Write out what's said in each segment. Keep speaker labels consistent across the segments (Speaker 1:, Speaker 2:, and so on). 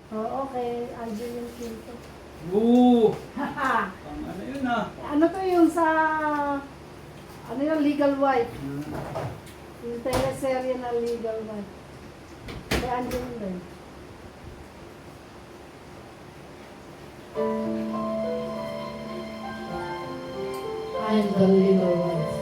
Speaker 1: Oo, kay Angeline Quinto.
Speaker 2: Oo! Pang ano yun ah?
Speaker 1: Ano to yung sa, ano yung Legal Wife? Yung teleserye na Legal Wife. Kay Angeline din. I'm the Legal Wife.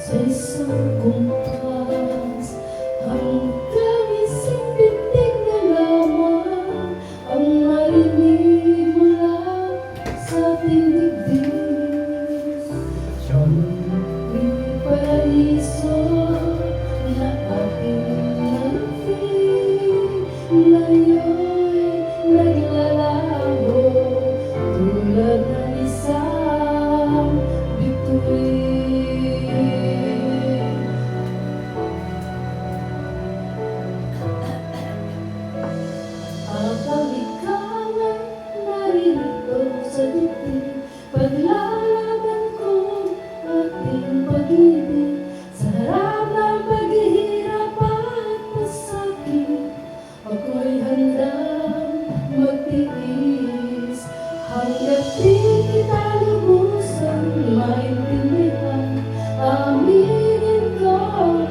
Speaker 3: Sa isang kumpas, hanggang isang bintig na lamang ang marinig mula sa ating dibdib. Ang paraiso na ating narating, ngayon'y naglalaho tulad ng isang bituin. Habang ikaw ay naririto sa dibdib, paglalaban ko ating pag-ibig. Sa harap ng paghihirap at pasakit, ako'y handang magtiis. Hangga't di kita lubusang maintindihan, aminin ko ang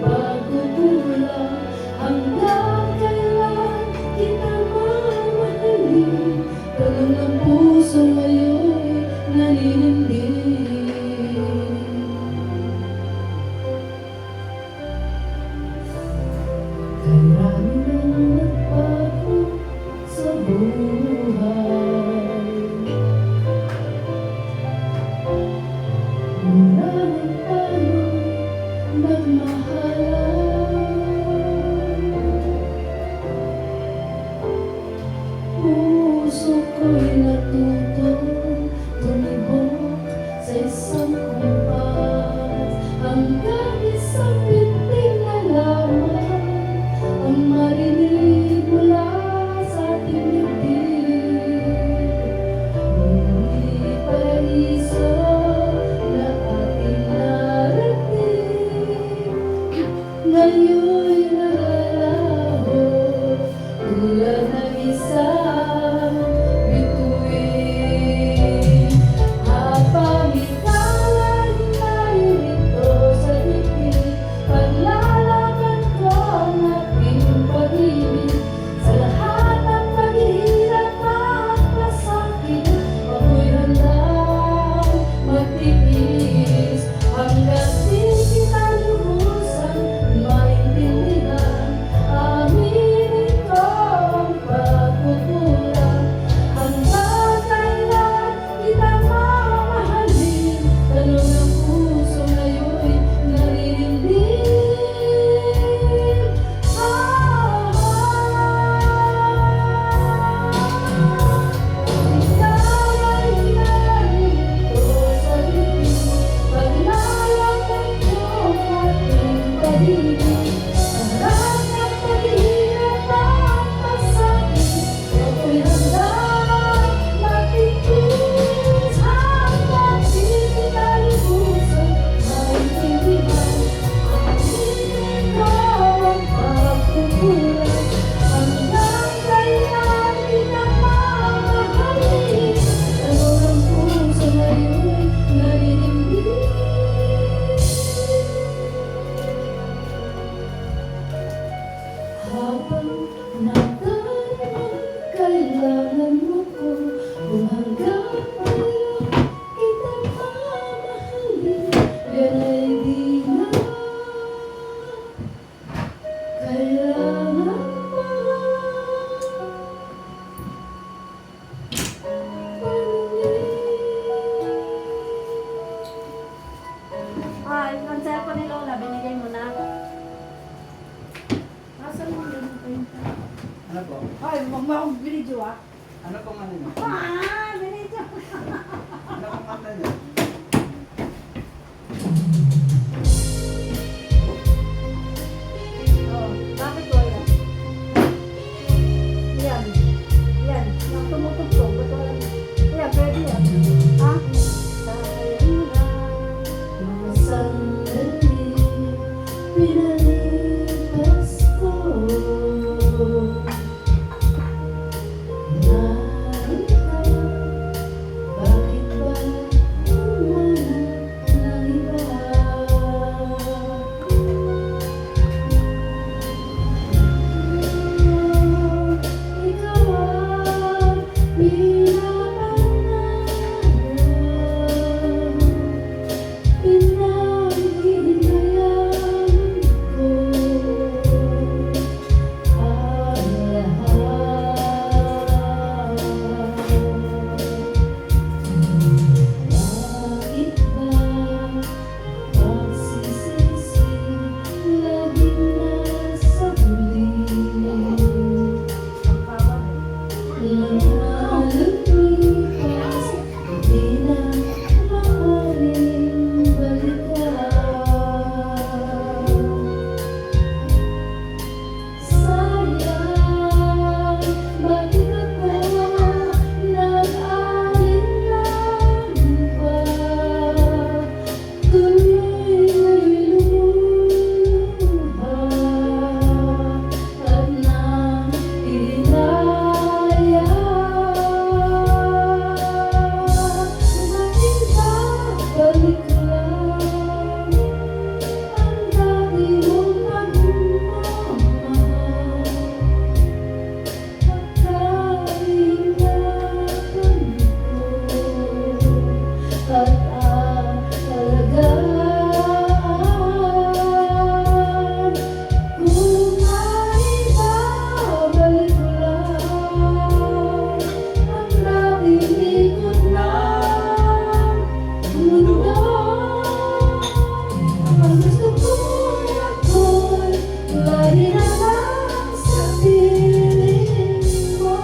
Speaker 3: pagkukulang. Hanggang kailan kita mamahalin, tanong ng puso ngayon'y naninindig. Kailan nang nagbago sa buhay, mula nang tayo'y nagmahalan. Puso ko'y natutong tumibok sa isang kumpas, hanggang isang bintig na lamang ang marinig mula sa ating dibdib. Ngunit paraiso na ating narating, ngayon'y nalalaho tulad ng isang bituin. Habang ikaw ay naririto sa dibdib, paglalaban ko ang aking pag-ibig. Sa lahat ng paghihirap at pasakit, ako'y handang magtiis. Hangga't di kita lubusang maintindihan, aminin ko ang pagkukulang. Hanggang kailan kita mamahalin, tanong ng puso ngayon'y naririndig. Ikaw ay naririto sa dibdib, paglalaban ko ang ating pag-ibig. Sa harap ng paghihirap at pasakit, ako'y handang magtiis. Hanggang di kita lubusang maintindihan, aminin ko ang pagkukulang. Hanggang kailan kita mamahalin, tanong ng puso ngayon'y naninindig. Habang nagdaraan, kailangan mo ko, kung hanggang kailan kita mamahalin, yan ay di na kailangan pa.
Speaker 1: mo akong binidyo ah.
Speaker 2: Ano pong ano niyo?
Speaker 1: Ah, binidyo.
Speaker 2: Ano pong kanta niyo?
Speaker 1: Oh, bakit wala? Yan. Yan. Yung tumutugtog. Ba't wala? Yan, pwede yan. Ha? Sayang na.
Speaker 3: Mga sandali pinalipas ko. Narita, bakit ba umanap ng iba? Ikaw ang pinapangarap, pinanghihinayan ko ang lahat. Bakit ba pagsisisi laging nasa huli?
Speaker 1: Ang kawan eh.
Speaker 3: Lumipas, hindi na maaaring balikan. Sayang, bakit ako nag-aalinlangan pa? Tuloy lumuha at nang inaya. Bakit ba balik lang ang dati mong pagmamahal? Pagkaingatan ko at aalagaan. Kung maibabalik lang ang dating ikot ng mundo, ang gusto ko'y ako'y lagi na lang sa piling mo.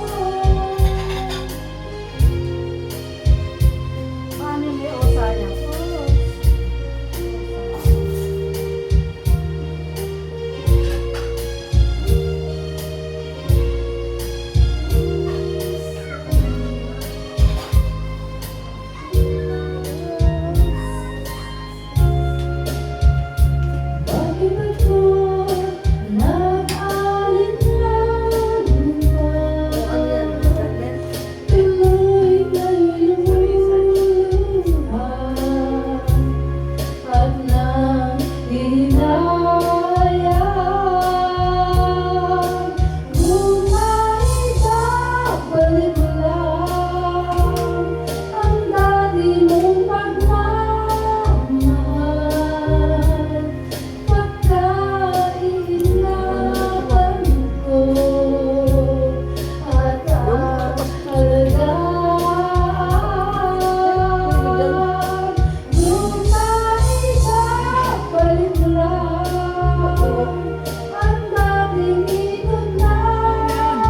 Speaker 1: Paano yung may osa niya?
Speaker 3: Bakit ako nag-aalinlangan pa? Tuloy kayo'y lumuha at nang hinayang. Kung maibabalik lang ang dati mong pagmamahal, pagkaingatan ko at aalagaan. Kung maibabalik lang ang dating ikot ng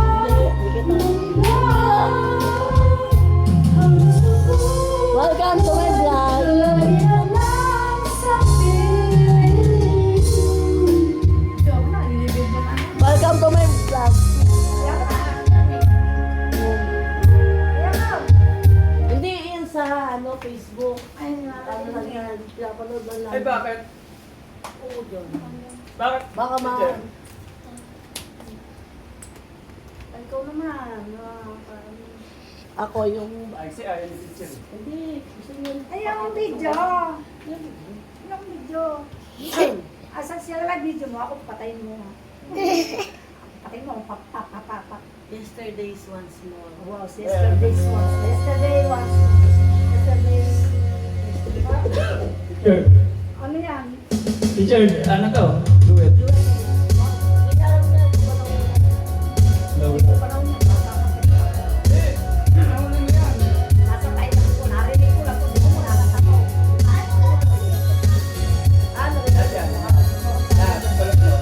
Speaker 3: mundo, ang gusto ko'y
Speaker 4: Welcome to my vlog.
Speaker 3: lagi na lang sa piling.
Speaker 1: Joke na, nilibig na naman.
Speaker 4: Welcome to my vlog.
Speaker 1: Ayan na. Ayan na.
Speaker 4: Hindi yun sa Facebook.
Speaker 1: Ay, na.
Speaker 4: Ano lang yan, pinapanood lang
Speaker 2: Ay,
Speaker 4: namin.
Speaker 2: bakit?
Speaker 4: Oo, dyan.
Speaker 2: Bakit?
Speaker 4: Baka ma...
Speaker 2: Teacher?
Speaker 1: Ikaw naman. Parang...
Speaker 4: Ako yung...
Speaker 2: Ay, si Ayan ni teacher.
Speaker 4: Hindi, gusto nyo...
Speaker 1: Ay, yung video. Yung video. Asan siya lang video mo? Ako patayin mo. Patayin mo. Papapapapak.
Speaker 4: Yesterday's once more.
Speaker 1: Wow, yesterday's once. Yesterday once. Yesterday.
Speaker 2: Teacher.
Speaker 1: Ano yan?
Speaker 2: Teacher, ano to? Duet.
Speaker 1: Panahon niya.
Speaker 2: Ano na yan?
Speaker 1: Nasa tayo ko. Narinig ko lang. Hindi ko mo nakakataw. Ano rin?
Speaker 2: Ayan. Ah, pala to.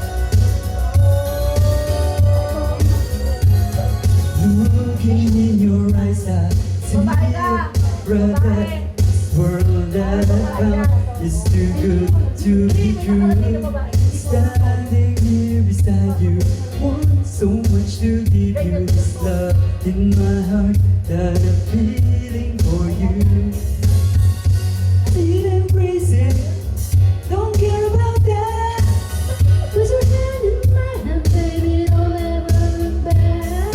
Speaker 5: right that this world that I found is too good to be true. Standing here beside you, want so much to give you this love in my heart that I'm feeling for you. Feel and embrace it, don't care about that.
Speaker 3: Put your hand in mine and baby, don't ever look back.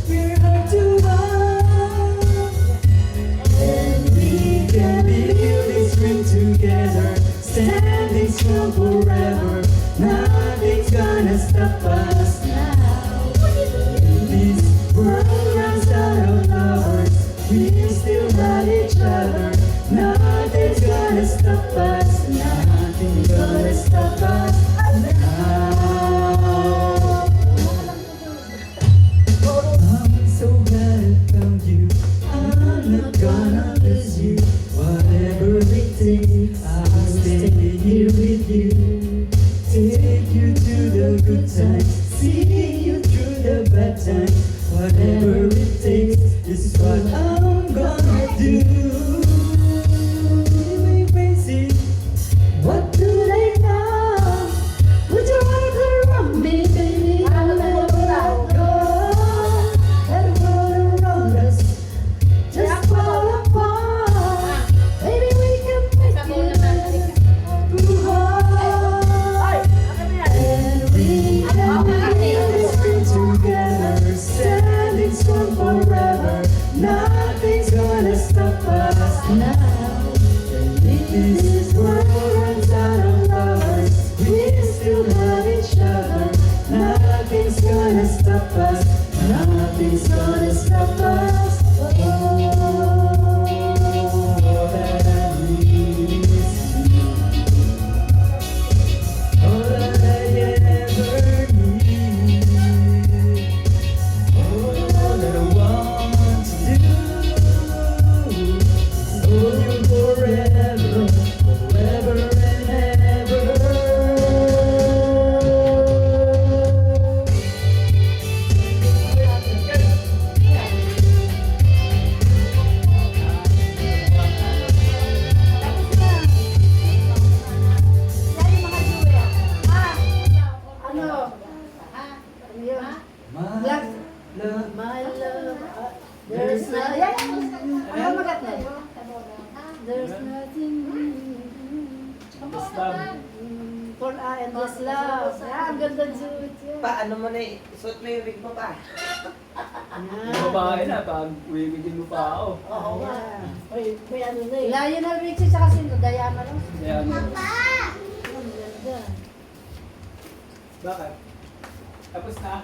Speaker 5: We're hard to love, and we can build this dream together, standing strong forever. Nothing's gonna stop us now. This world runs out of lovers, we still love each other. Nothing's gonna stop us. Nothing's gonna stop us now. I'm so glad I found you. I'm not gonna lose you. Whatever it takes, I'll stay here with you. Take you to the good times, see you through the bad times. Whatever it takes, this is what I'm gonna do. Embrace it.
Speaker 3: What do they know? Put your arms around me, baby, I'll never let go. Let the world around us just fall apart. Baby, we can make it through hard. And we can build this dream together, standing strong forever. Nothing's gonna stop us now. And if
Speaker 5: This world runs out of lovers, we still love each other. Nothing's gonna stop us. Nothing's gonna stop us. All that I need is you. All that I ever need. All that I want to do is hold you forever, forever and ever.
Speaker 1: Ano? Ano yun?
Speaker 5: My
Speaker 1: Love.
Speaker 5: love,
Speaker 4: My love,
Speaker 5: there's
Speaker 1: Ayan. Ano magat na?
Speaker 4: there's nothing
Speaker 2: Basta.
Speaker 4: for endless love.
Speaker 1: Ah, ang ganda suit yun.
Speaker 6: Paano mo na isuot mo yung wig mo pa?
Speaker 2: Yung babae na, pag uwibigin mo pa ako.
Speaker 4: Oo nga. May ano na eh.
Speaker 1: Lionel Richie tsaka si Diana Ross.
Speaker 2: Kaya ano.
Speaker 4: Ang ganda.
Speaker 2: Bakit? Tapos na?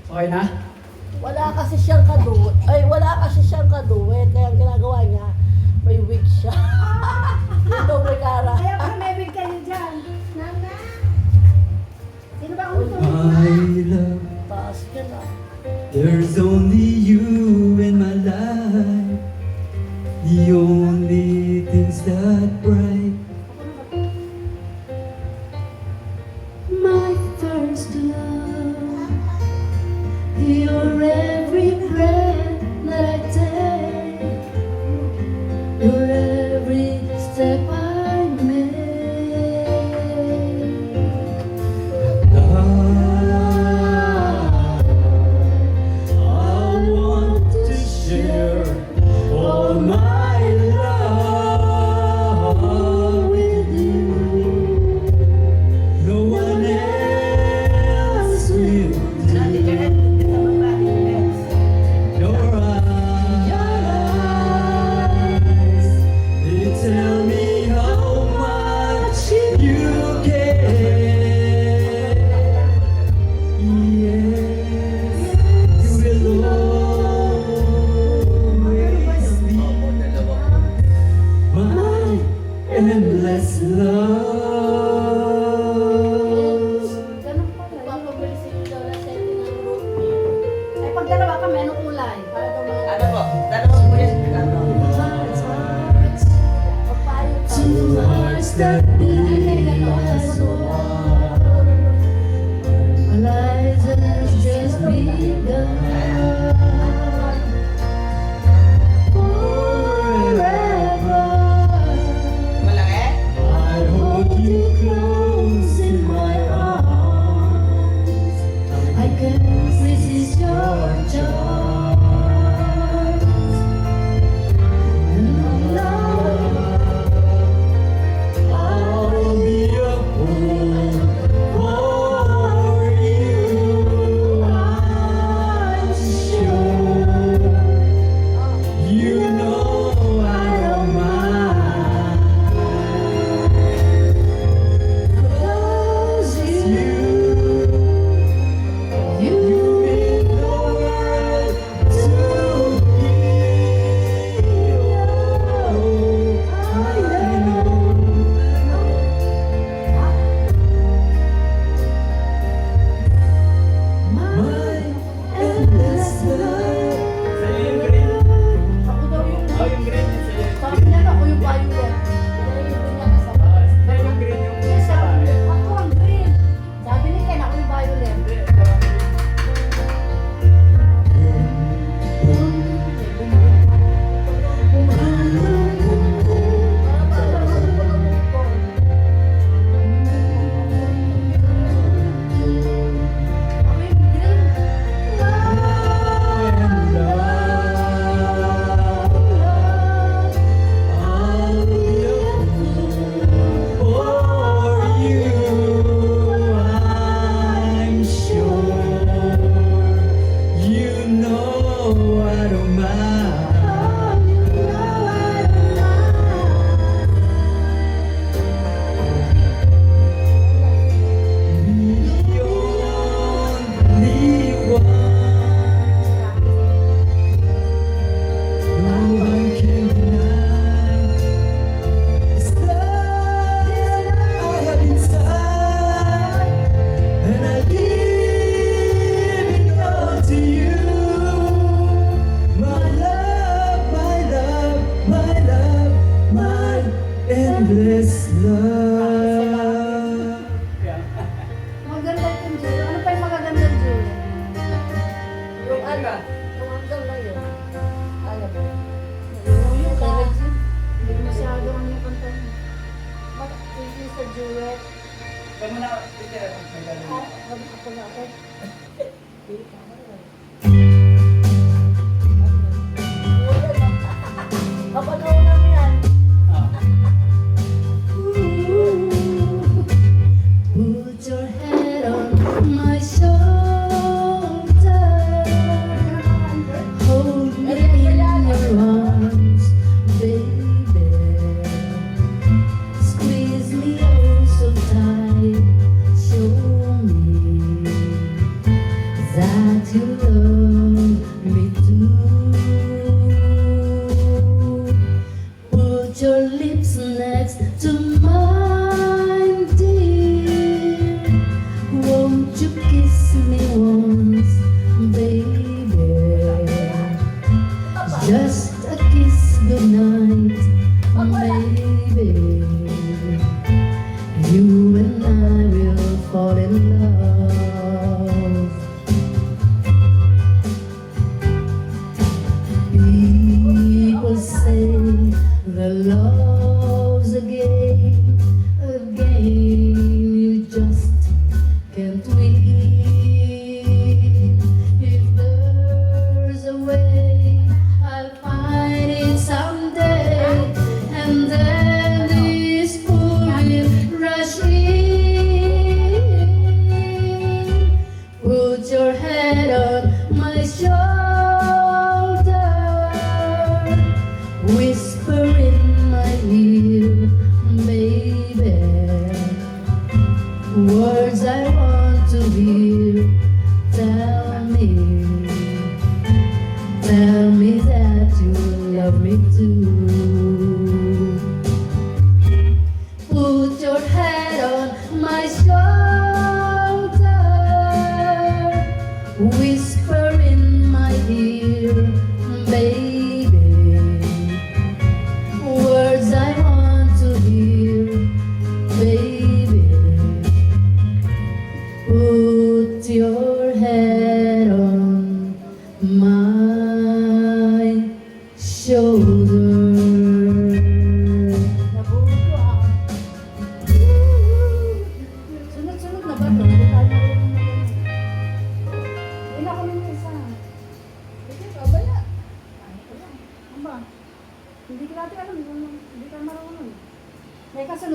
Speaker 2: Okay na?
Speaker 4: Wala kasi siyang kaduwet. Ay, wala kasi siyang kaduwet. Kaya ang ginagawa niya, may wig siya. Ito, may kara.
Speaker 1: Kaya pa may big kayo dyan. Nana. Sino ba ang
Speaker 5: my love.
Speaker 4: Taas niya na.
Speaker 5: There's only you in my life. The only things that bright.
Speaker 3: my first love. Your every breath that I take, your every step I make.
Speaker 5: I'll
Speaker 3: begun. Forever,
Speaker 6: Malaki?
Speaker 3: I hold you close in my arms. I guess this is your chance. And
Speaker 5: I'll be a fool for you. I'm sure you know I don't mind.
Speaker 3: 'cause you
Speaker 5: mean the world to me. Oh, I know.
Speaker 3: my endless love.
Speaker 2: Sa'yo yung green.
Speaker 4: Ako daw yung,
Speaker 2: Oh, yung green. Sa'yo.
Speaker 4: sabi niya na ako yung violet. Kaya yung green niya kasama.
Speaker 2: Sa'yo yung green yung
Speaker 1: Yes,
Speaker 2: babae.
Speaker 1: ako ang green.
Speaker 4: Sabi ni Ken, ako yung violet.
Speaker 2: Hindi, parang green.
Speaker 5: I'll be a fool for you. I'm sure you know I don't mind. Endless love.
Speaker 1: Maganda yung jewelry. Ano pa yung magaganda jewelry?
Speaker 4: Yung ano, yung hanggang na yun. Alam mo.
Speaker 1: Yung
Speaker 4: Kaya
Speaker 1: sa... Hindi ko masyado ang yung kanta niya.
Speaker 4: yung sa duet.
Speaker 2: Pag mo na, titira, may ganun.
Speaker 4: Ako na ako. Kapanaw namin yan.
Speaker 2: Ah.
Speaker 3: Put your head on my shoulder. Hold me in your arms, baby. Squeeze me oh so tight. Show me that you love me too. Put your lips next to mine, dear. Won't you kiss me once, baby? Just a kiss goodnight, baby. You and I will fall in love. People say the love's a game, you just can't win. If there's a way, I'll find it someday, and then this fool will rush in. Put your head on my shoulder, whisper in my ear, baby, words I want to hear. Tell me that you love me too. Put your head on my shoulder, whisper in my ear, baby, words I want to hear, baby. Put your head on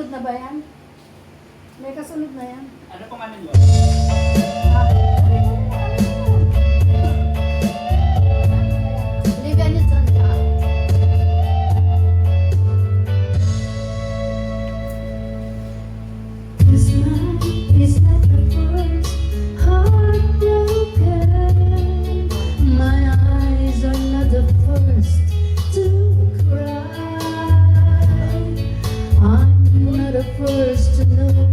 Speaker 1: kasunod na ba yan? May kasunod na yan.
Speaker 2: Ano pangalan mo?
Speaker 1: Olivia Newton-John.
Speaker 3: This night is like the first heartbroken. My eyes are not the first to cry. I'm not the first to know.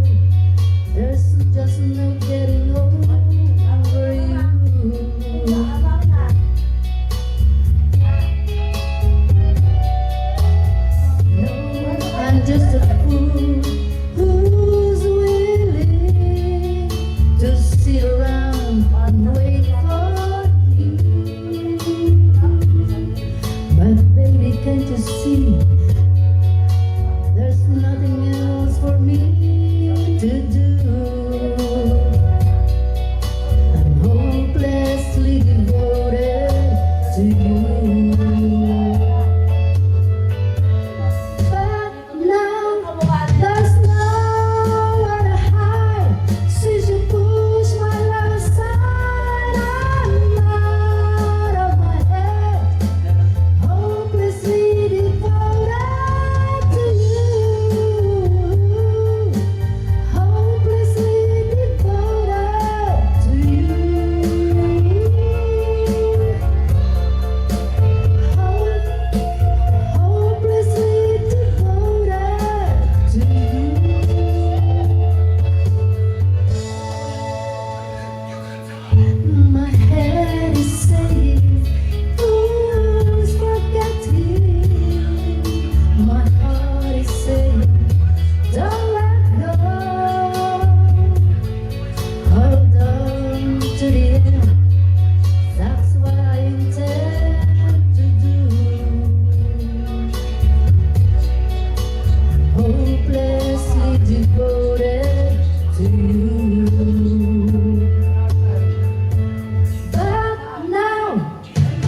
Speaker 3: There's just no getting over you. No, I'm just a fool who's willing to sit around and wait for you. But baby, can't you see? There's nothing else for me to do. I'm hopelessly devoted to you. But now there's nowhere to hide. Since you push my love aside, I'm out of my head, hopelessly devoted to you. Hopelessly devoted to you. Hopelessly devoted to you. My head is saying, fools forgetting. My heart is saying, don't let go. Hold on to the end. That's what I intend to do. Hopelessly devoted to you. But now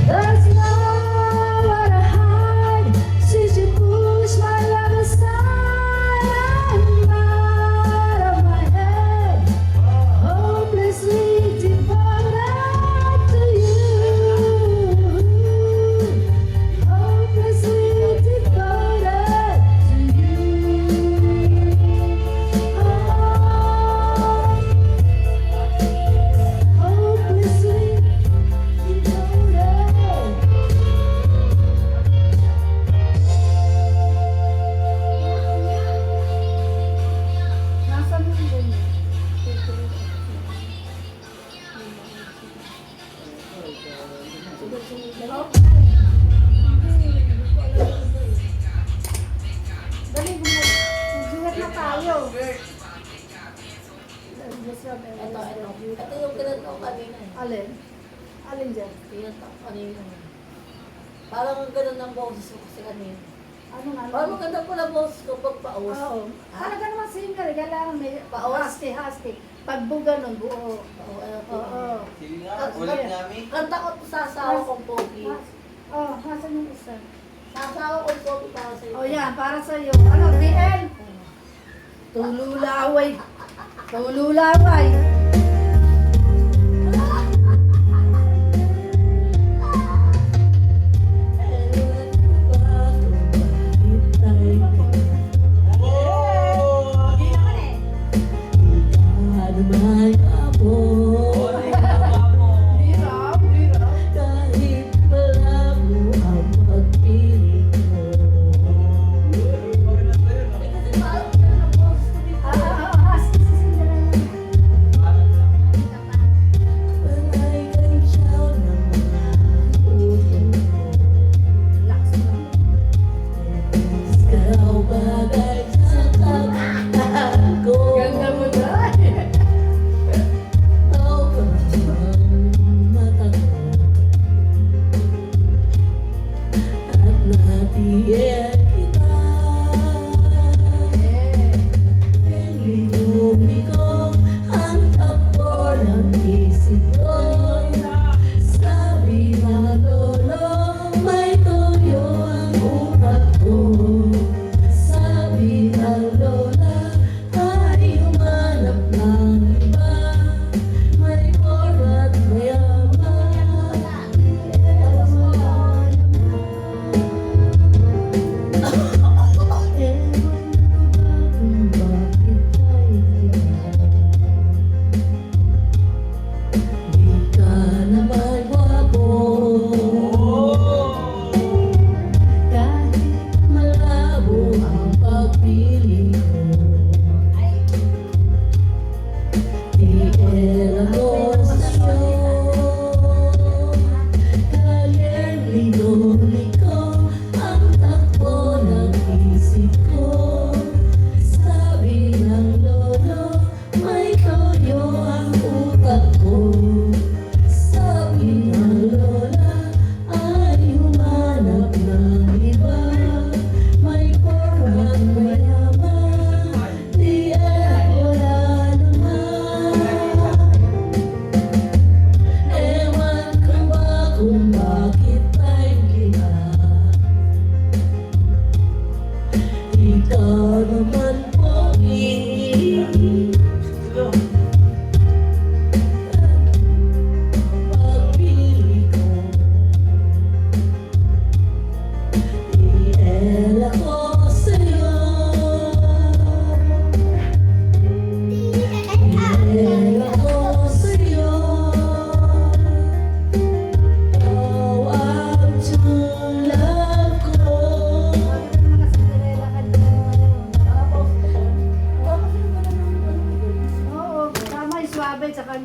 Speaker 3: there's nowhere to hide. Since you push my love aside, I'm out of my head, hopelessly devoted to you. Hopelessly devoted to you. Hopelessly devoted.
Speaker 1: Nasaan yung ganyan? Dali, magsulat na tayo.
Speaker 4: Ito yung kinanta ko kanina eh.
Speaker 1: Alin? Alin dyan?
Speaker 4: Kinanta ko kanina. Parang ganun ang boses ko kasi kanina.
Speaker 1: Ano nga?
Speaker 4: Parang maganda po na boses ko pag paus.
Speaker 1: Oo. Talaga naman singer, kailangan may
Speaker 4: Paos.
Speaker 1: hasti-hasti. Pag buga nun, buo.
Speaker 4: Oo,
Speaker 1: Oo.
Speaker 6: Sige nga, ulit namin.
Speaker 4: Kanta ko sa asawa kong pogi.
Speaker 1: Oh, nasan yung isa?
Speaker 4: Sa asawa kong pogi para sa'yo.
Speaker 1: Oh, yan, para sa'yo. Ano, DL? Tululaway. Tululaway. Hiraw, hiraw.
Speaker 4: Kahit malabo ang pagpili ko. Kasi parang ganun ang boses ko dito.
Speaker 1: Hasti si Cinderella.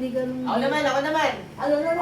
Speaker 3: hindi ganun.
Speaker 6: Ako naman, ako naman.
Speaker 4: Ano na